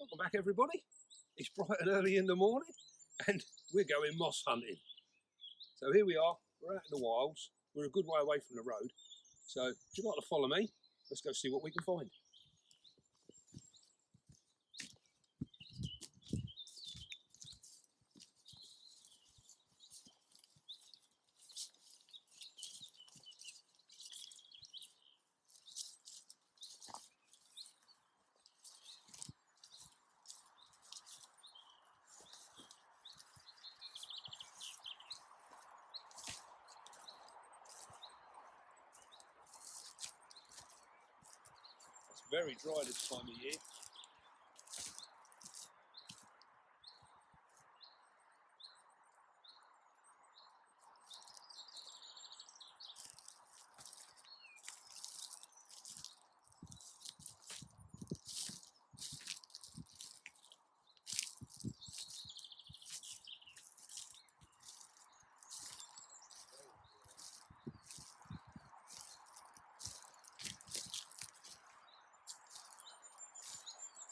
Welcome back everybody. It's bright and early in the morning and we're going moss hunting. So here we are, we're out in the wilds, we're a good way away from the road. So if you'd like to follow me, let's go see what we can find. It's very dry this time of year.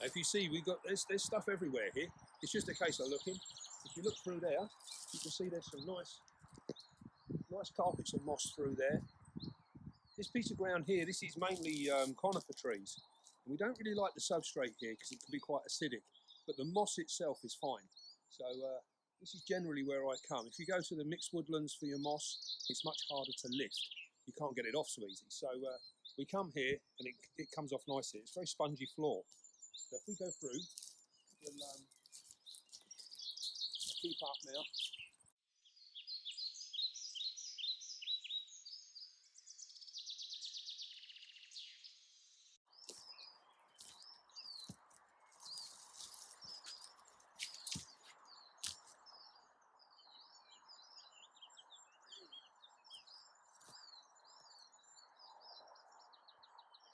If you see, there's stuff everywhere here. It's just a case of looking. If you look through there, you can see there's some nice carpets of moss through there. This piece of ground here, this is mainly conifer trees. And we don't really like the substrate here because it can be quite acidic, but the moss itself is fine. So this is generally where I come. If you go to the mixed woodlands for your moss, it's much harder to lift. You can't get it off so easy. So we come here and it comes off nicely. It's a very spongy floor. So if we go through, we'll keep up now.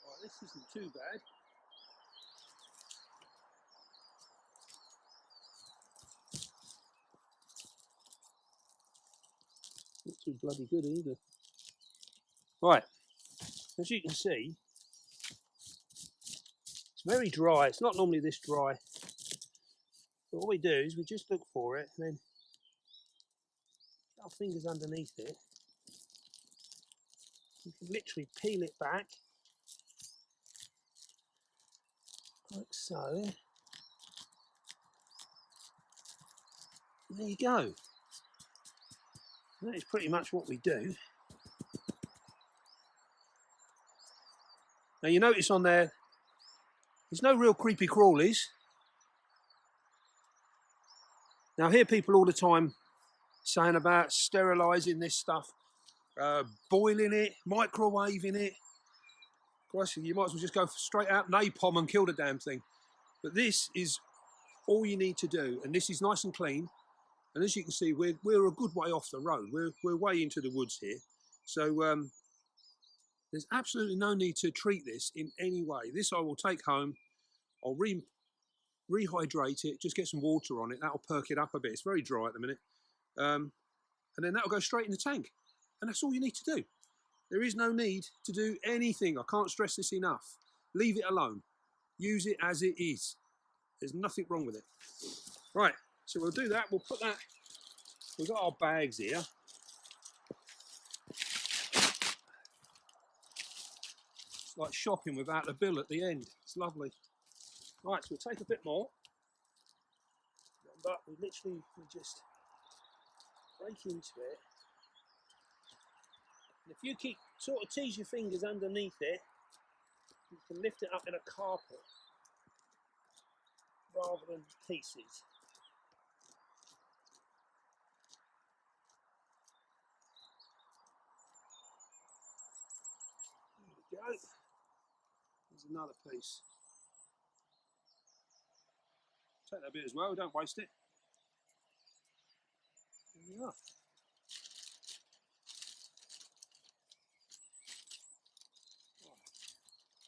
Right, this isn't too bad. Not too bloody good either. Right, as you can see, it's very dry. It's not normally this dry. But what we do is we just look for it and then put our fingers underneath it. You can literally peel it back, like so. And there you go. That is pretty much what we do. Now you notice on there's no real creepy crawlies. Now I hear people all the time saying about sterilising this stuff, boiling it, microwaving it. Gosh, you might as well just go straight out napalm and kill the damn thing. But this is all you need to do, and this is nice and clean. And as you can see, we're a good way off the road. We're way into the woods here. So there's absolutely no need to treat this in any way. This I will take home. I'll rehydrate it, just get some water on it. That'll perk it up a bit. It's very dry at the minute. And then that'll go straight in the tank. And that's all you need to do. There is no need to do anything. I can't stress this enough. Leave it alone. Use it as it is. There's nothing wrong with it. Right, so we'll do that. We'll put that, we've got our bags here. It's like shopping without the bill at the end. It's lovely. Right, so we'll take a bit more. But we just break into it. And if you keep sort of tease your fingers underneath it, you can lift it up in a carpet rather than pieces. There we go. There's another piece. Take that bit as well, don't waste it. There we are.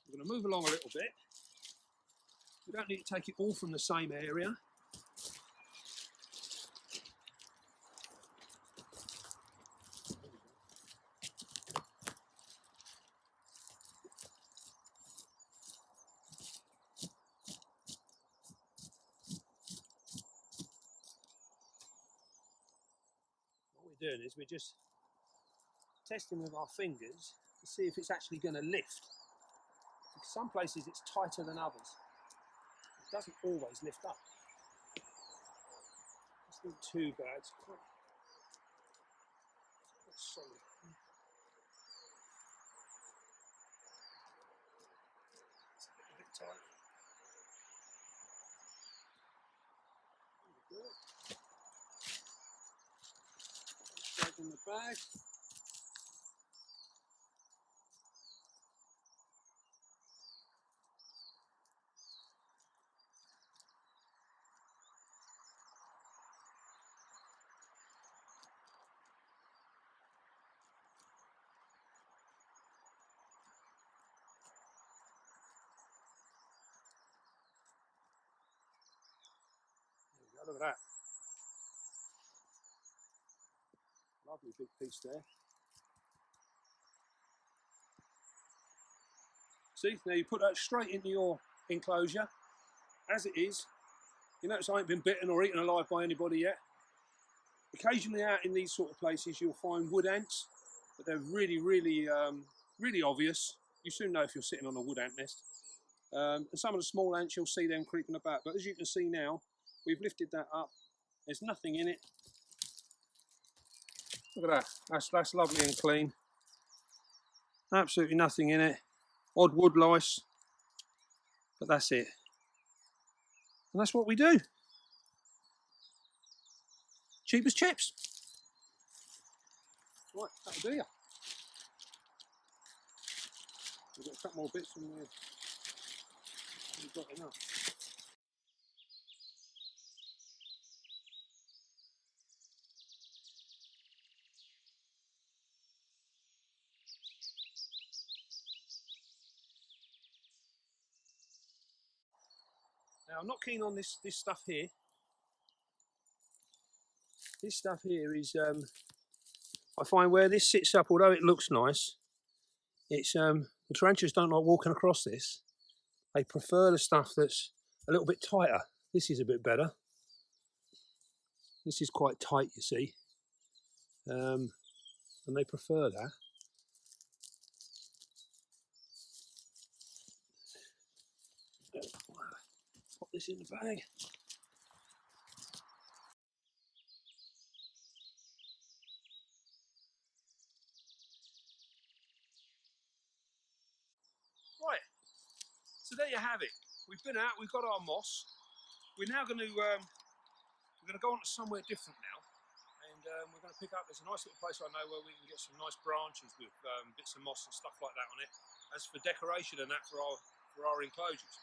We're going to move along a little bit. We don't need to take it all from the same area. doing is we're just testing with our fingers to see if it's actually going to lift. In some places it's tighter than others. It doesn't always lift up. It's not too bad. It's quite solid. It's a bit tight. There we go. Straight in the bag. Look at that. Lovely big piece there. See, now you put that straight into your enclosure, as it is. You notice I ain't been bitten or eaten alive by anybody yet. Occasionally out in these sort of places you'll find wood ants, but they're really, really, really obvious. You soon know if you're sitting on a wood ant nest. And some of the small ants, you'll see them creeping about. But as you can see now, we've lifted that up. There's nothing in it. Look at that. That's lovely and clean. Absolutely nothing in it. Odd wood lice, but that's it. And that's what we do. Cheap as chips. Right, that'll do ya. We've got a couple more bits from there. We've got enough. Now I'm not keen on this stuff here. This stuff here is I find where this sits up, although it looks nice, it's the tarantulas don't like walking across this. They prefer the stuff that's a little bit tighter. This is a bit better. This is quite tight, you see, and they prefer that. Pop this in the bag. Right, so there you have it. We've been out, we've got our moss. We're now going to go on to somewhere different now, and we're going to pick up. There's a nice little place I know where we can get some nice branches with bits of moss and stuff like that on it, as for decoration and that for our enclosures.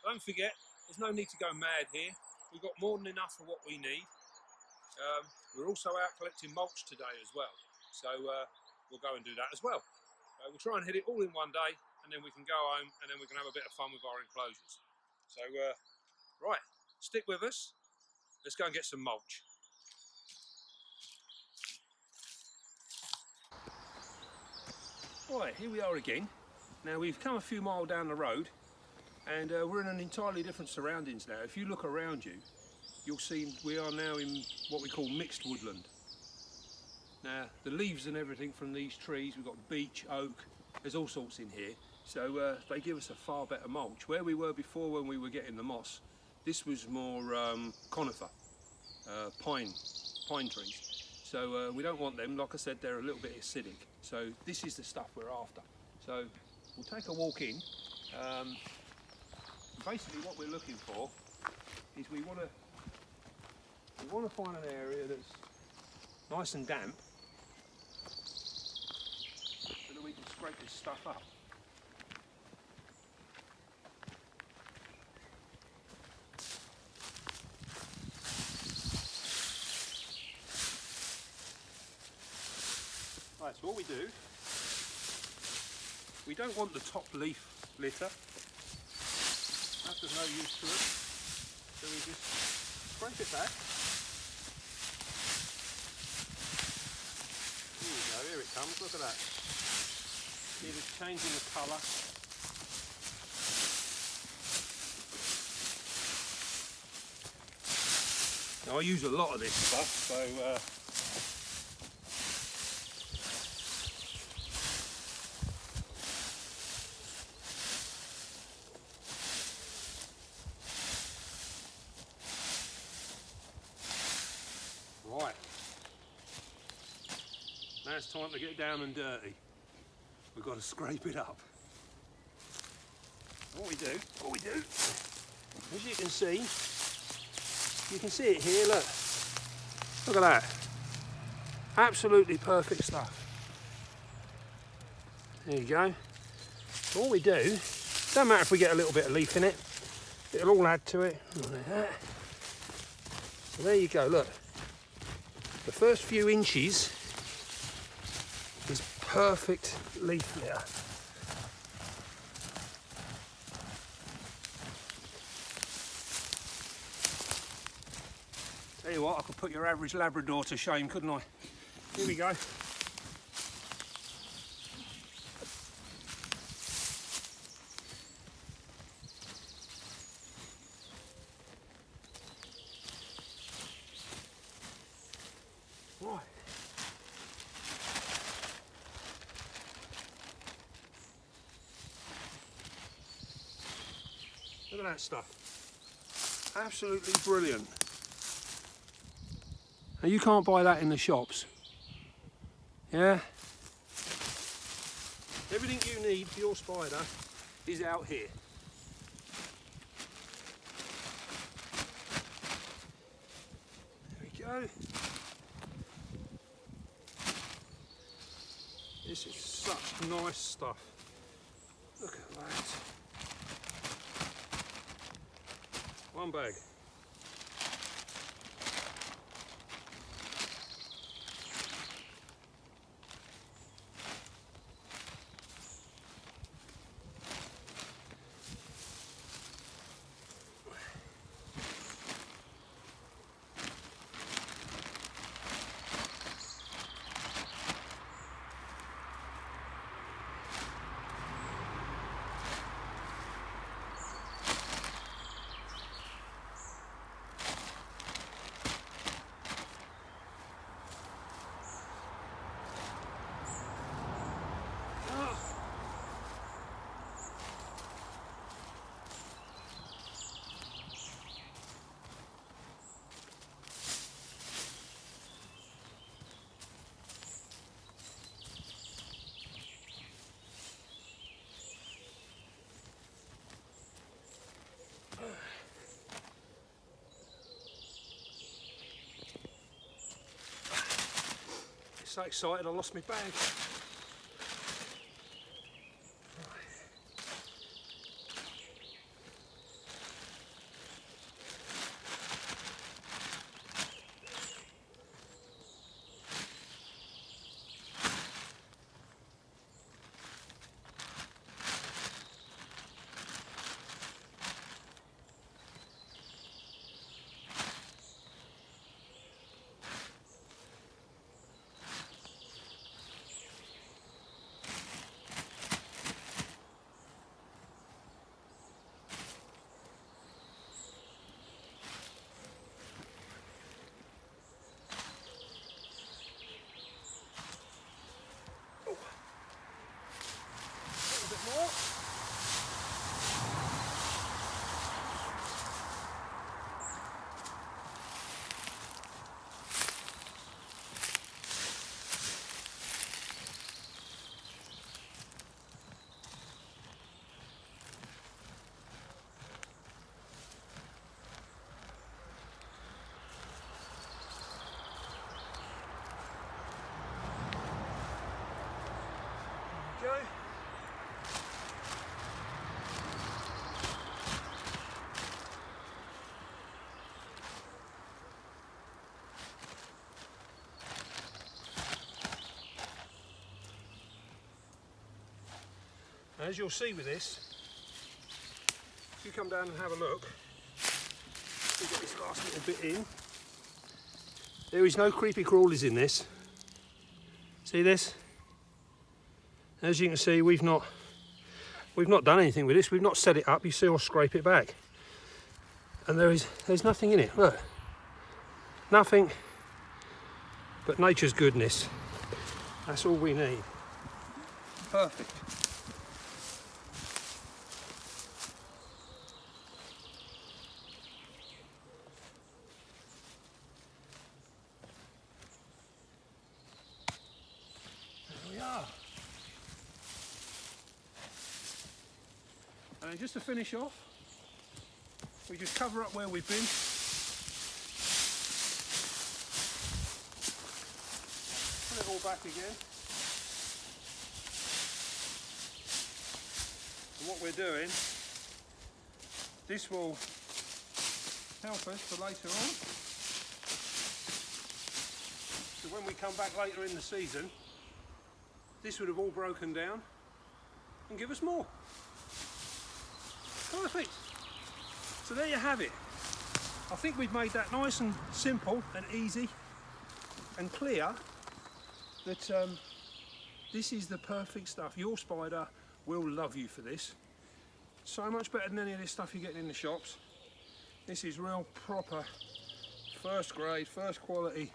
Don't forget, there's no need to go mad here. We've got more than enough for what we need. We're also out collecting mulch today as well, so we'll go and do that as well. We'll try and hit it all in one day, and then we can go home and then we can have a bit of fun with our enclosures. So right, stick with us. Let's go and get some mulch. Right, here we are again. Now we've come a few miles down the road, and we're in an entirely different surroundings now. If you look around you, you'll see we are now in what we call mixed woodland. Now the leaves and everything from these trees, we've got beech, oak, there's all sorts in here, so they give us a far better mulch. Where we were before when we were getting the moss, this was more conifer, pine trees. So we don't want them. Like I said, they're a little bit acidic. So this is the stuff we're after. So we'll take a walk in. Basically what we're looking for is we want to find an area that's nice and damp so that we can scrape this stuff up. Right, so what we do, we don't want the top leaf litter. That's of no use to it. So we just scrape it back. Here we go, here it comes, look at that. See, it's changing the colour. Now I use a lot of this stuff, so Now it's time to get down and dirty. We've got to scrape it up. What we do, as you can see it here, look. Look at that. Absolutely perfect stuff. There you go. All we do, don't matter if we get a little bit of leaf in it, it'll all add to it. Like that. So there you go, look. The first few inches is perfect leaf litter. Tell you what, I could put your average Labrador to shame, couldn't I? Here we go. Right. Look at that stuff. Absolutely brilliant. Now you can't buy that in the shops. Yeah? Everything you need for your spider is out here. There we go. This is such nice stuff. Look at that. One bag. So excited I lost my bag. Okay. As you'll see with this, if you come down and have a look, we'll get this last little bit in. There is no creepy crawlies in this. See this? As you can see, we've not done anything with this. We've not set it up. You see, I'll scrape it back, and there's nothing in it. Look, nothing but nature's goodness. That's all we need. Perfect. Okay, just to finish off, we just cover up where we've been. Put it all back again. And what we're doing, this will help us for later on. So when we come back later in the season, this would have all broken down and give us more. Perfect. So there you have it. I think we've made that nice and simple and easy and clear that this is the perfect stuff. Your spider will love you for this. So much better than any of this stuff you're getting in the shops. This is real proper, first grade, first quality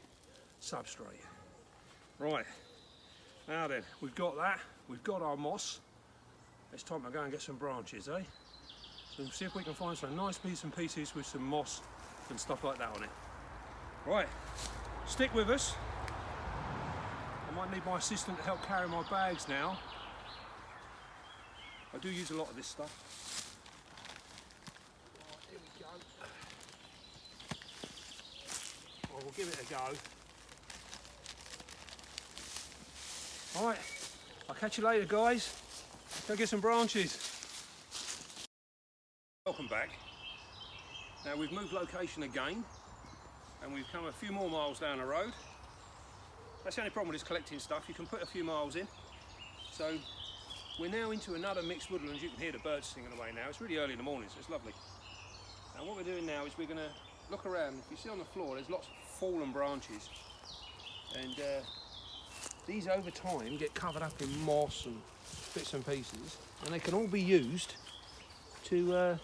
substrate. Right, now then, we've got that, we've got our moss. It's time to go and get some branches, eh? So see if we can find some nice bits and pieces with some moss and stuff like that on it. Right, stick with us. I might need my assistant to help carry my bags now. I do use a lot of this stuff. Right, here we go. Well, we'll give it a go. Alright, I'll catch you later, guys. Go get some branches. Welcome back. Now we've moved location again and we've come a few more miles down the road. That's the only problem with this collecting stuff, you can put a few miles in. So we're now into another mixed woodland. You can hear the birds singing away now. It's really early in the morning, so it's lovely. Now what we're doing now is we're going to look around. If you see on the floor there's lots of fallen branches, and these over time get covered up in moss and bits and pieces, and they can all be used to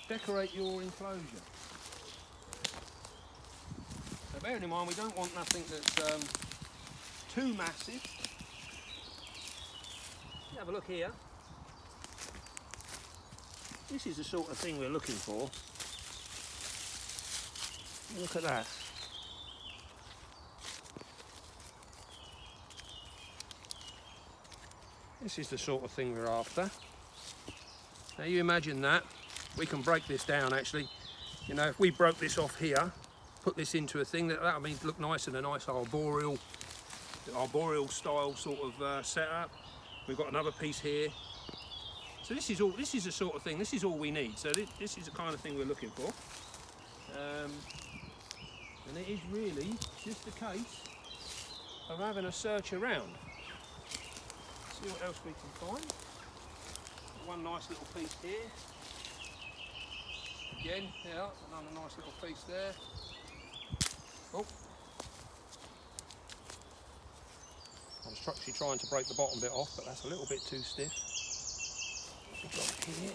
decorate your enclosure. So bearing in mind we don't want nothing that's too massive. Have a look here. This is the sort of thing we're looking for. Look at that. This is the sort of thing we're after. Now you imagine that. We can break this down actually. You know, if we broke this off here, put this into a thing, that would mean look nice in a nice arboreal style sort of setup. We've got another piece here. So this is the sort of thing, this is all we need. So this is the kind of thing we're looking for. And it is really just a case of having a search around. See what else we can find. One nice little piece here. Again, yeah, another nice little piece there. Oh. I was actually trying to break the bottom bit off, but that's a little bit too stiff. What have we got here?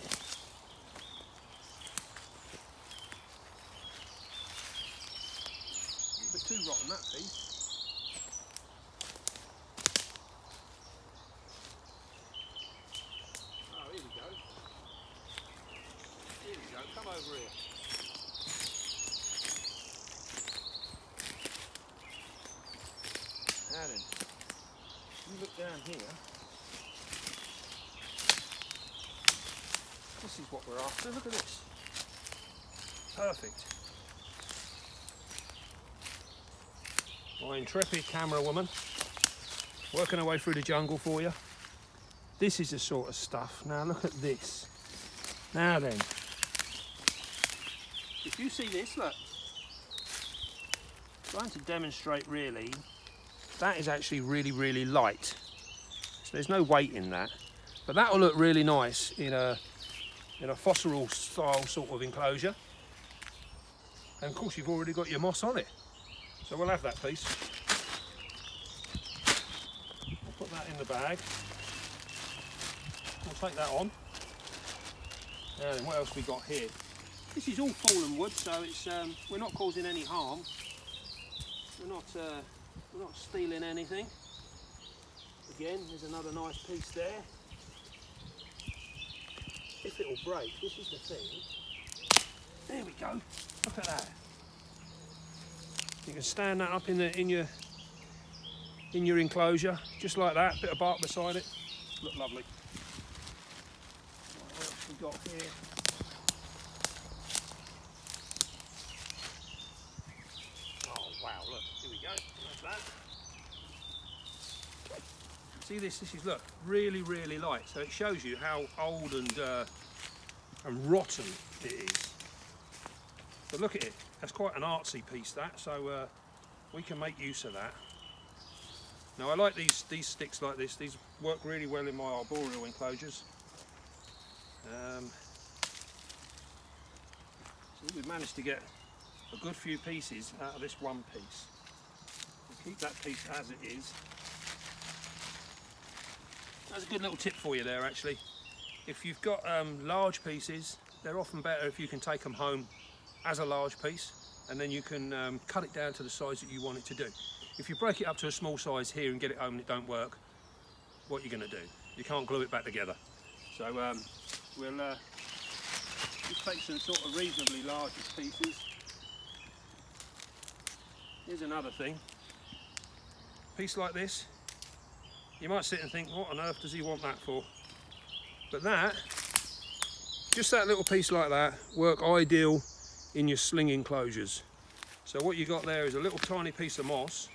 A bit too rotten, that piece. Oh, here we go. Here we go, come over here. Now then. You look down here, this is what we're after. Look at this. Perfect. My intrepid camera woman working her way through the jungle for you. This is the sort of stuff. Now look at this. Now then, if you see this, look, I'm trying to demonstrate really. That is actually really light, so there's no weight in that, but that will look really nice in a fossil style sort of enclosure. And of course you've already got your moss on it, so we'll have that piece. We'll put that in the bag. We'll take that on. Now then, what else we got here? This is all fallen wood, so it's we're not causing any harm. We're not stealing anything. Again, there's another nice piece there. If it'll break, this is the thing. There we go. Look at that. You can stand that up in your enclosure, just like that. Bit of bark beside it. Look lovely. What else we got here. Oh wow, look, here we go, like that. See this is, look, really, really light. So it shows you how old and rotten it is. But look at it, that's quite an artsy piece that, so we can make use of that. Now I like these sticks like this, these work really well in my arboreal enclosures. So we've managed to get a good few pieces out of this one piece. We'll keep that piece as it is. That's a good little tip for you there actually. If you've got large pieces, they're often better if you can take them home as a large piece, and then you can cut it down to the size that you want it to do. If you break it up to a small size here and get it home and it don't work, what are you going to do? You can't glue it back together. So we'll just take some sort of reasonably large pieces. Here's another thing. A piece like this, you might sit and think, what on earth does he want that for? But that, just that little piece like that, work ideal in your sling enclosures. So what you got there is a little tiny piece of moss.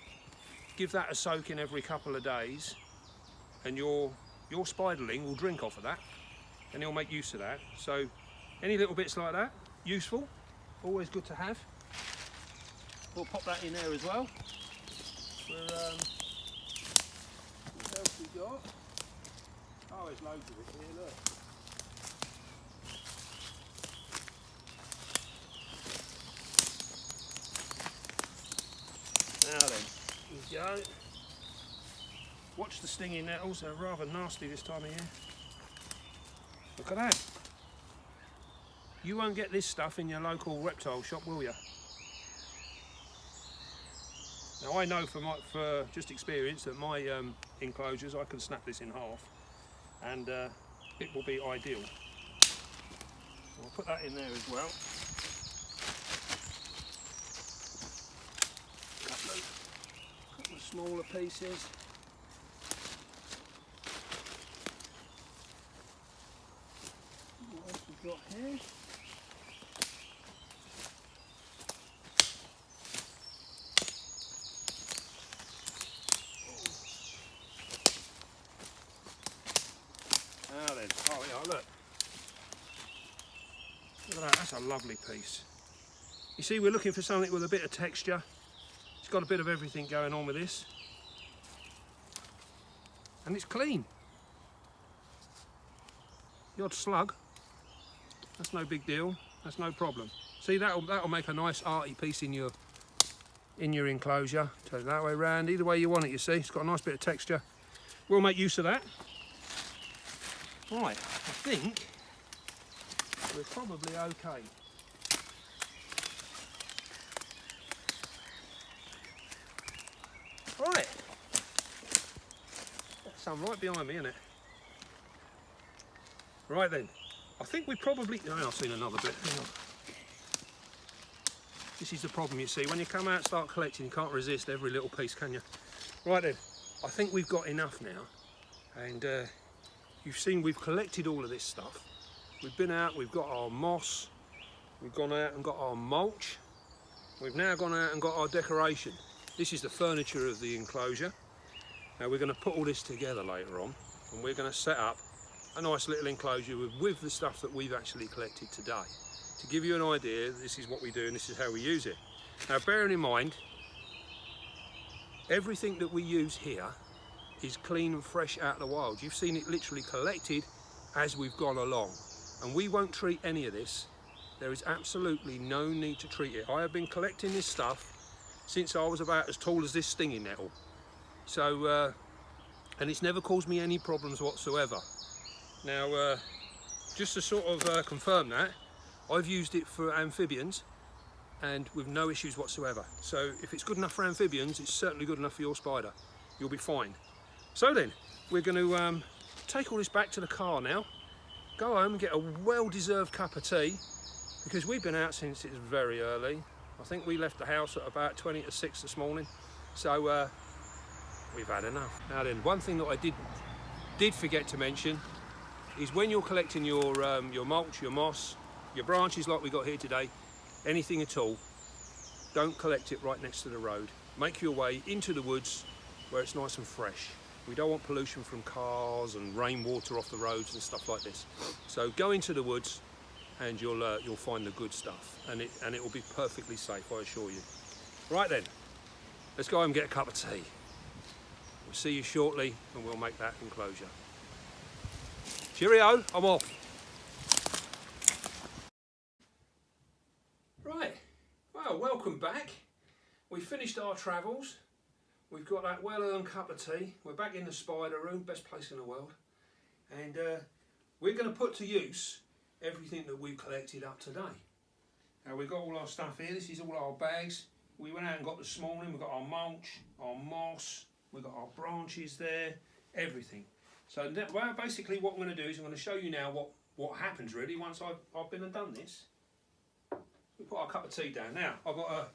Give that a soak in every couple of days, and your spiderling will drink off of that, and he'll make use of that. So any little bits like that, useful, always good to have. We'll pop that in there as well. What else we got? Oh, there's loads of it here, look. Now then, here we go. Watch the stinging nettles, they're rather nasty this time of year. Look at that. You won't get this stuff in your local reptile shop, will you? Now I know for just experience that my enclosures, I can snap this in half and it will be ideal. So I'll put that in there as well. Couple of smaller pieces. What else we've got here? Now then, oh yeah, look. Look at that, that's a lovely piece. You see, we're looking for something with a bit of texture. It's got a bit of everything going on with this. And it's clean. The odd slug, that's no big deal, that's no problem. See, that'll make a nice arty piece in your enclosure. Turn it that way round, either way you want it, you see. It's got a nice bit of texture. We'll make use of that. Right, I think we're probably okay. Right, that's some right behind me, isn't it? Right then, I think we probably, oh, I've seen another bit, hang on. This is the problem, you see, when you come out and start collecting, you can't resist every little piece, can you? Right then, I think we've got enough now, and you've seen we've collected all of this stuff. We've been out, we've got our moss, we've gone out and got our mulch, we've now gone out and got our decoration. This is the furniture of the enclosure. Now we're going to put all this together later on, and we're going to set up a nice little enclosure with the stuff that we've actually collected today. To give you an idea, this is what we do and this is how we use it. Now bearing in mind, everything that we use here is clean and fresh out of the wild. You've seen it literally collected as we've gone along, and we won't treat any of this. There is absolutely no need to treat it. I have been collecting this stuff since I was about as tall as this stinging nettle. So, and it's never caused me any problems whatsoever. Now, just to sort of confirm that, I've used it for amphibians and with no issues whatsoever. So if it's good enough for amphibians, it's certainly good enough for your spider. You'll be fine. So then, we're going to take all this back to the car now, go home and get a well-deserved cup of tea, because we've been out since it's very early. I think we left the house at about 20 to 6 this morning. So we've had enough. Now then, one thing that I did forget to mention is when you're collecting your mulch, your moss, your branches like we got here today, anything at all, don't collect it right next to the road. Make your way into the woods where it's nice and fresh. We don't want pollution from cars and rainwater off the roads and stuff like this. So go into the woods and you'll find the good stuff, and it will be perfectly safe, I assure you. Right then, let's go home and get a cup of tea. We'll see you shortly and we'll make that enclosure. Cheerio, I'm off. Right, well, welcome back. We finished our travels. We've got that well-earned cup of tea. We're back in the spider room, best place in the world. And we're going to put to use everything that we've collected up today. Now we've got all our stuff here. This is all our bags. We went out and got this morning. We've got our mulch, our moss, we've got our branches there, everything. So well, basically what I'm going to do is I'm going to show you now what happens really once I've been and done this. We put our cup of tea down. Now I've got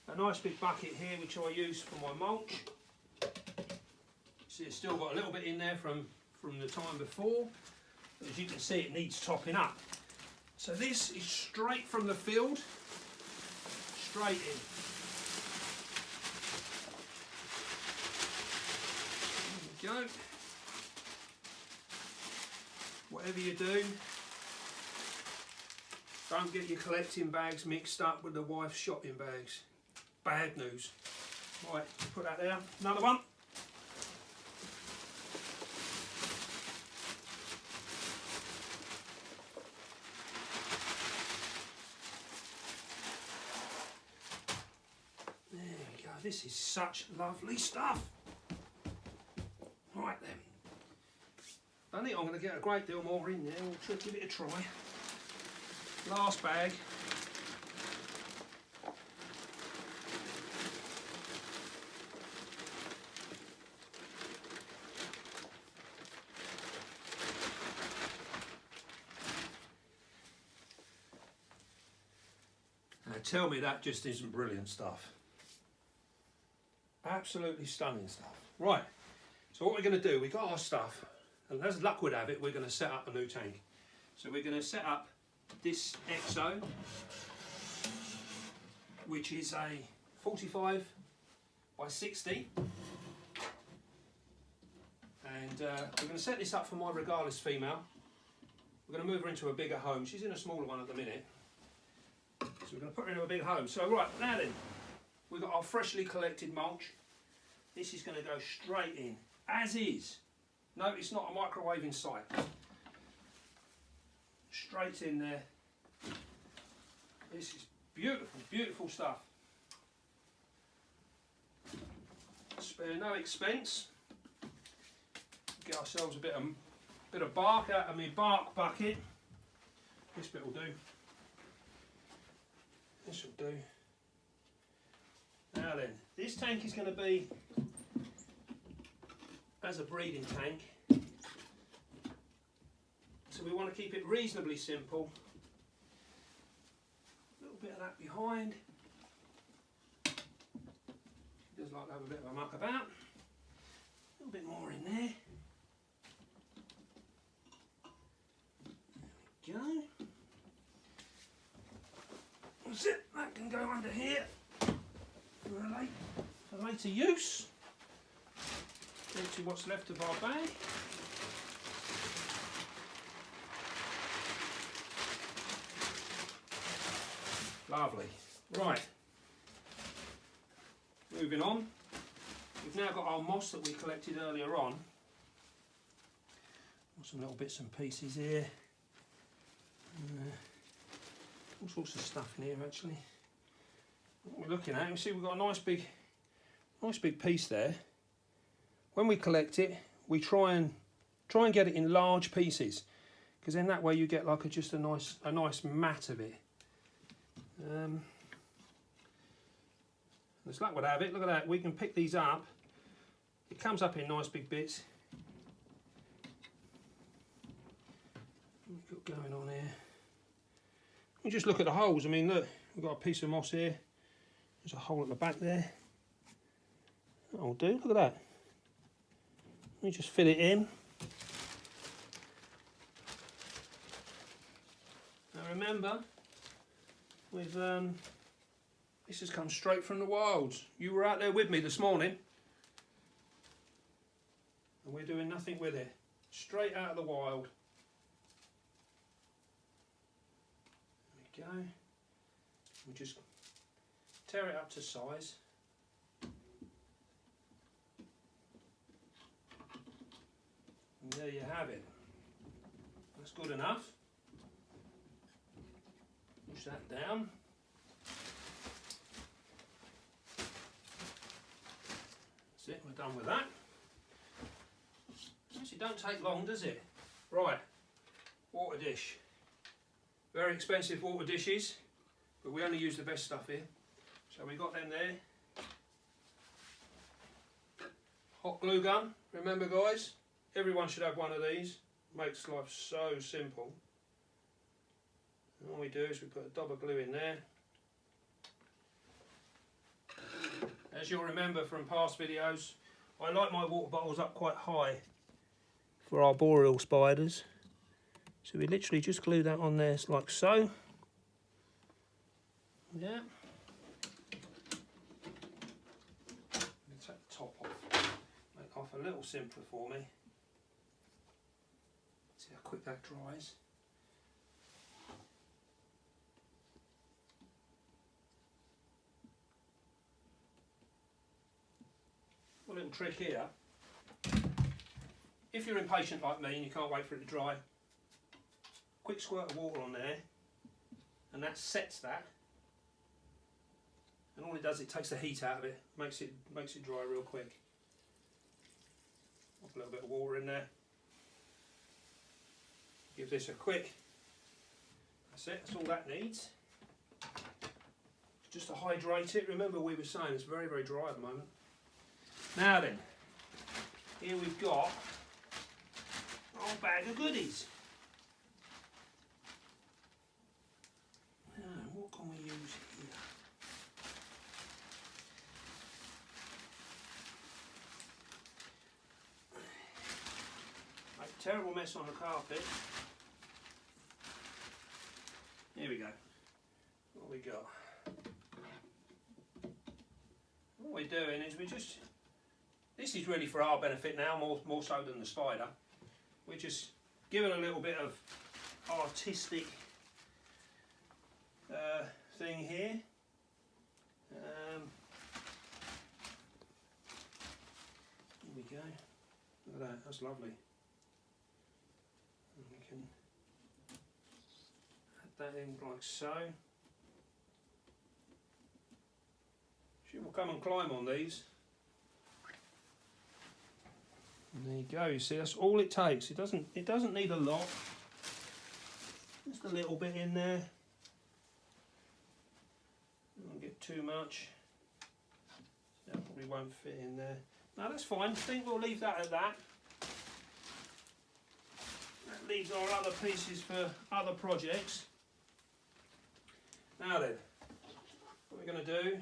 a nice big bucket here which I use for my mulch. See, it's still got a little bit in there from the time before. As you can see, it needs topping up. So this is straight from the field, straight in. There we go. Whatever you do, don't get your collecting bags mixed up with the wife's shopping bags. Bad news. Right, put that there. Another one. There we go. This is such lovely stuff. Right then. I think I'm going to get a great deal more in there. We'll give it a try. Last bag. Now tell me that just isn't brilliant stuff. Absolutely stunning stuff. Right, so what we're going to do, we've got our stuff, and as luck would have it, we're going to set up a new tank. So we're going to set up this EXO, which is a 45 by 60, and we're going to set this up for my regardless female. We're going to move her into a bigger home. She's in a smaller one at the minute, so we're going to put her into a big home. So right, now then, we've got our freshly collected mulch. This is going to go straight in, as is. No, it's not a microwave in sight. Straight in there. This is beautiful, beautiful stuff. Spare no expense. Get ourselves a bit of bark out of my bark bucket. This bit will do. This will do. Now then, this tank is going to be as a breeding tank. So we want to keep it reasonably simple. A little bit of that behind. She does like to have a bit of a muck about. A little bit more in there. There we go. That's it. That can go under here for later use. Into what's left of our bag. Lovely. Right. Moving on. We've now got our moss that we collected earlier on. Some little bits and pieces here. All sorts of stuff in here actually. What we're looking at, you see we've got a nice big piece there. When we collect it, we try and get it in large pieces, because then that way you get like just a nice mat of it. As luck would have it, look at that, we can pick these up. It comes up in nice big bits. What's got going on here? We just look at the holes. I mean, look, we've got a piece of moss here. There's a hole at the back there. That'll do, look at that. Let me just fill it in. remember, we've this has come straight from the wilds. You were out there with me this morning, and we're doing nothing with it. Straight out of the wild. There we go. We just tear it up to size. And there you have it. That's good enough. Push that down. That's it, we're done with that. Actually, don't take long, does it? Right, water dish. Very expensive water dishes, but we only use the best stuff here. So we got them there. Hot glue gun, remember guys, everyone should have one of these. Makes life so simple. And all we do is we put a dab of glue in there. As you'll remember from past videos, I like my water bottles up quite high for arboreal spiders. So we literally just glue that on there like so. Yeah. Take the top off. Make life a little simpler for me. See how quick that dries. A little trick here. If you're impatient like me and you can't wait for it to dry, quick squirt of water on there, and that sets that. And all it does, it takes the heat out of it, makes it dry real quick. Pop a little bit of water in there. Give this a quick. That's it. That's all that needs. Just to hydrate it. Remember we were saying it's very, very dry at the moment. Now then, here we've got a whole bag of goodies. Now, what can we use here? Make a terrible mess on the carpet. Here we go. What we got? What we're doing is this is really for our benefit now, more so than the spider. We're just giving a little bit of artistic thing here. Here we go. Look at that, that's lovely. And we can add that in like so. She will come and climb on these. And there you go, you see that's all it takes. It doesn't need a lot. Just a little bit in there. Don't get too much. That probably won't fit in there. No, that's fine. I think we'll leave that at that. That leaves our other pieces for other projects. Now then, what we're going to do,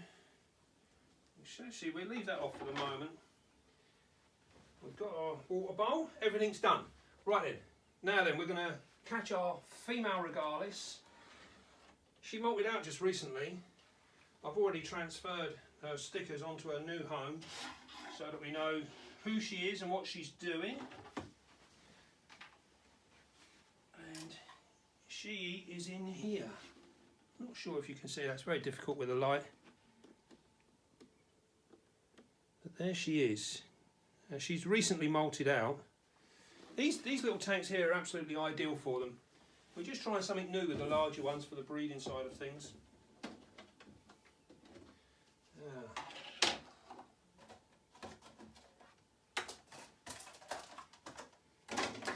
actually we'll leave that off for the moment. We've got our water bowl, everything's done. Right then, now then we're going to catch our female regalis. She molted out just recently. I've already transferred her stickers onto her new home so that we know who she is and what she's doing. And she is in here. Not sure if you can see that, it's very difficult with the light. But there she is. She's recently molted out. These little tanks here are absolutely ideal for them. We're just trying something new with the larger ones for the breeding side of things.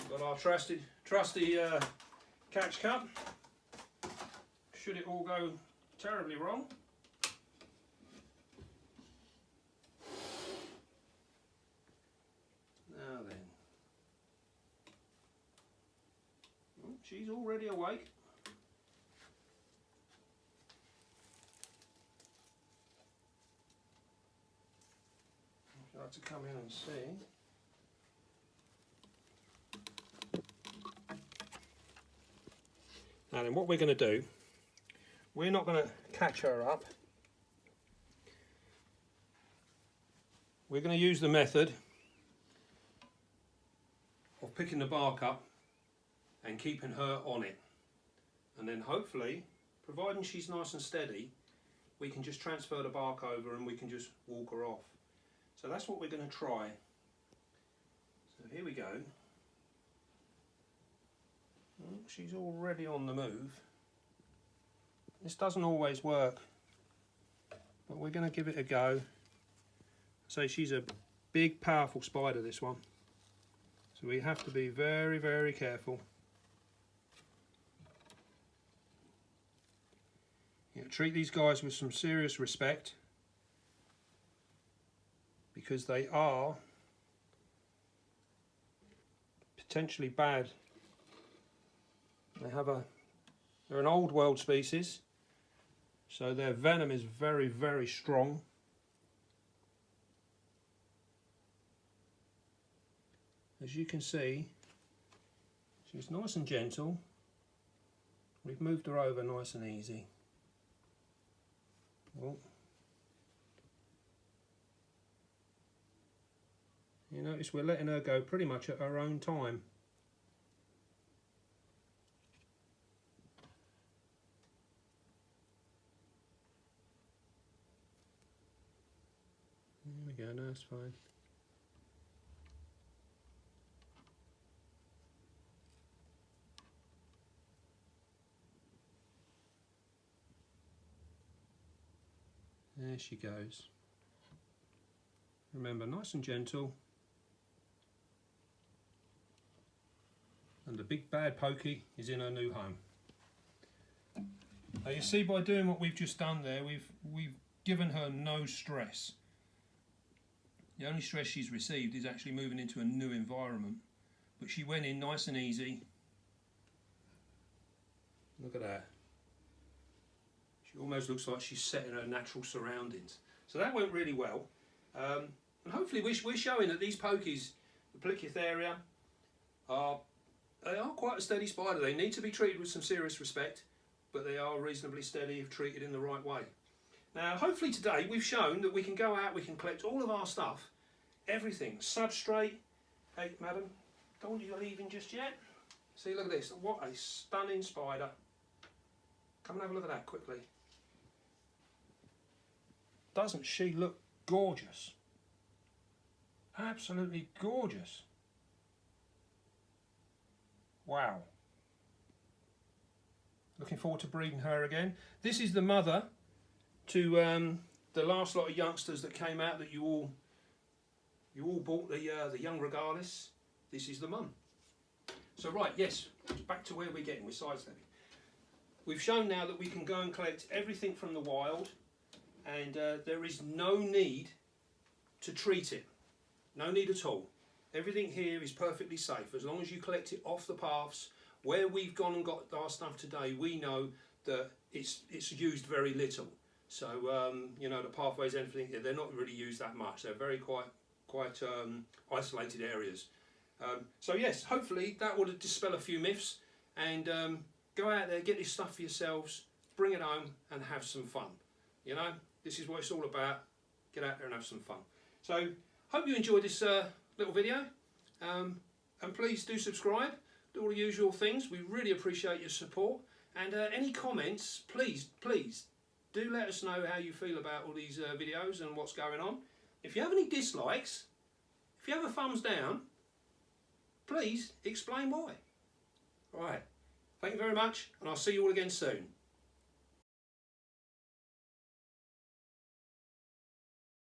Got our trusty catch cup. Should it all go terribly wrong. Now then. Oh, she's already awake. I'd like to come in and see. Now then, what we're going to do, we're not going to catch her up. We're going to use the method of picking the bark up and keeping her on it. And then hopefully, providing she's nice and steady, we can just transfer the bark over and we can just walk her off. So that's what we're going to try. So here we go. Oh, she's already on the move. This doesn't always work, but we're going to give it a go. So she's a big, powerful spider, this one. So we have to be very, very careful. You know, treat these guys with some serious respect, because they are potentially bad. They're an old world species, so their venom is very, very strong. As you can see, she's nice and gentle. We've moved her over nice and easy. Well, you notice we're letting her go pretty much at her own time. There we go, no, that's fine. There she goes. Remember, nice and gentle. And the big bad pokey is in her new home. Now you see, by doing what we've just done there, we've given her no stress. The only stress she's received is actually moving into a new environment. But she went in nice and easy. Look at that. She almost looks like she's set in her natural surroundings. So that went really well. And hopefully we're showing that these pokies, the Polychaetheria, they are quite a steady spider. They need to be treated with some serious respect, but they are reasonably steady if treated in the right way. Now hopefully today we've shown that we can go out, we can collect all of our stuff, everything, substrate. Hey madam, don't want you leaving just yet. See, look at this, what a stunning spider. Come and have a look at that quickly. Doesn't she look gorgeous? Absolutely gorgeous. Wow. Looking forward to breeding her again. This is the mother to the last lot of youngsters that came out that you all bought, the young regalis. This is the mum. So right, yes, back to where we're getting with sidestepping. We've shown now that we can go and collect everything from the wild, and there is no need to treat it. No need at all. Everything here is perfectly safe. As long as you collect it off the paths, where we've gone and got our stuff today, we know that it's used very little. So, you know, the pathways, everything, they're not really used that much. They're very quite isolated areas. So yes, hopefully that will dispel a few myths, and go out there, get this stuff for yourselves, bring it home and have some fun. You know, this is what it's all about. Get out there and have some fun. So, hope you enjoyed this little video, and please do subscribe, do all the usual things. We really appreciate your support, and any comments, please do let us know how you feel about all these videos and what's going on. If you have any dislikes, if you have a thumbs down, please explain why. Alright, thank you very much, and I'll see you all again soon.